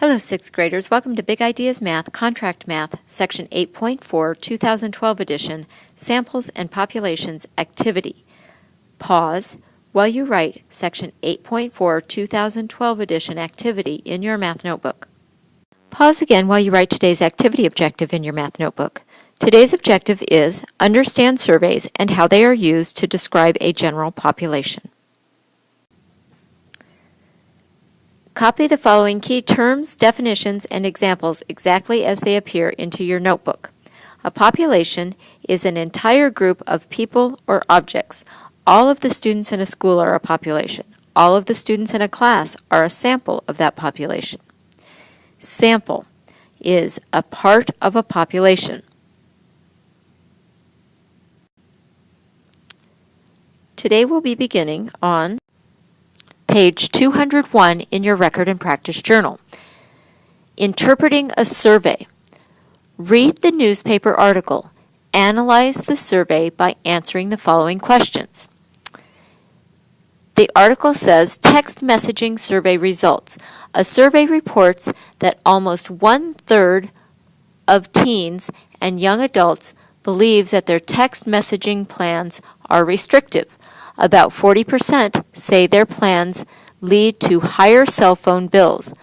Hello, 6th graders. Welcome to Big Ideas Math, Contract Math, Section 8.4, 2012 edition, Samples and Populations Activity. Pause while you write Section 8.4, 2012 edition activity in your math notebook. Pause again while you write today's activity objective in your math notebook. Today's objective is understand surveys and how they are used to describe a general population. Copy the following key terms, definitions, and examples exactly as they appear into your notebook. A population is an entire group of people or objects. All of the students in a school are a population. All of the students in a class are a sample of that population. Sample is a part of a population. Today we'll be beginning on page 201 in your Record and Practice Journal. Interpreting a survey. Read the newspaper article. Analyze the survey by answering the following questions. The article says text messaging survey results. A survey reports that almost 1/3 of teens and young adults believe that their text messaging plans are restrictive. About 40% say their plans lead to higher cell phone bills.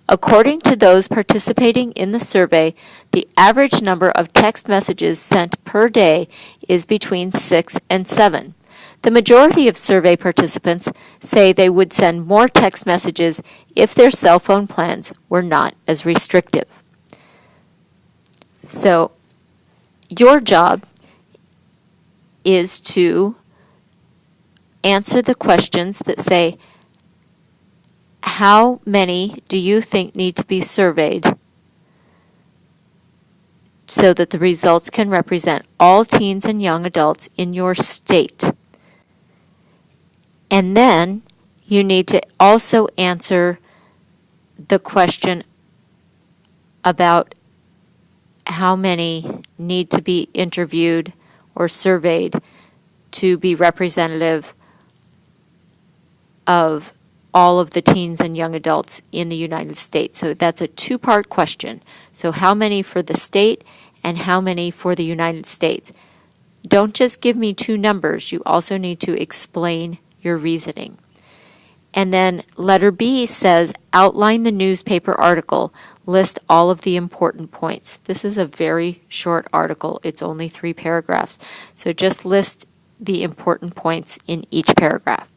According to those participating in the survey, the average number of text messages sent per day is between 6 and 7. The majority of survey participants say they would send more text messages if their cell phone plans were not as restrictive. So, your job is to answer the questions that say, how many do you think need to be surveyed so that the results can represent all teens and young adults in your state? And then you need to also answer the question about how many need to be interviewed or surveyed to be representative of all of the teens and young adults in the United States. So that's a two-part question. So how many for the state and how many for the United States? Don't just give me two numbers. You also need to explain your reasoning. And then letter B says outline the newspaper article. List all of the important points. This is a very short article. It's only 3 paragraphs. So just list the important points in each paragraph.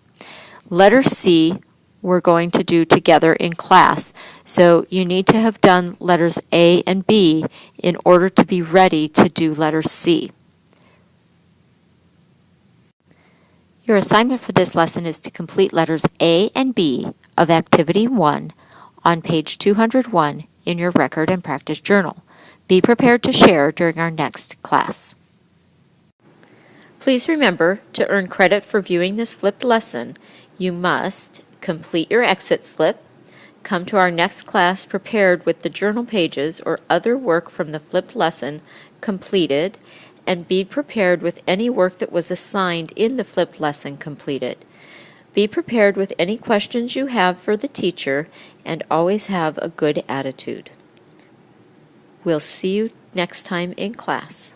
Letter C we're going to do together in class, so you need to have done letters A and B in order to be ready to do letter C. Your assignment for this lesson is to complete letters A and B of Activity 1 on page 201 in your Record and Practice Journal. Be prepared to share during our next class. Please remember to earn credit for viewing this flipped lesson. You must complete your exit slip, come to our next class prepared with the journal pages or other work from the flipped lesson completed, and be prepared with any work that was assigned in the flipped lesson completed. Be prepared with any questions you have for the teacher, and always have a good attitude. We'll see you next time in class.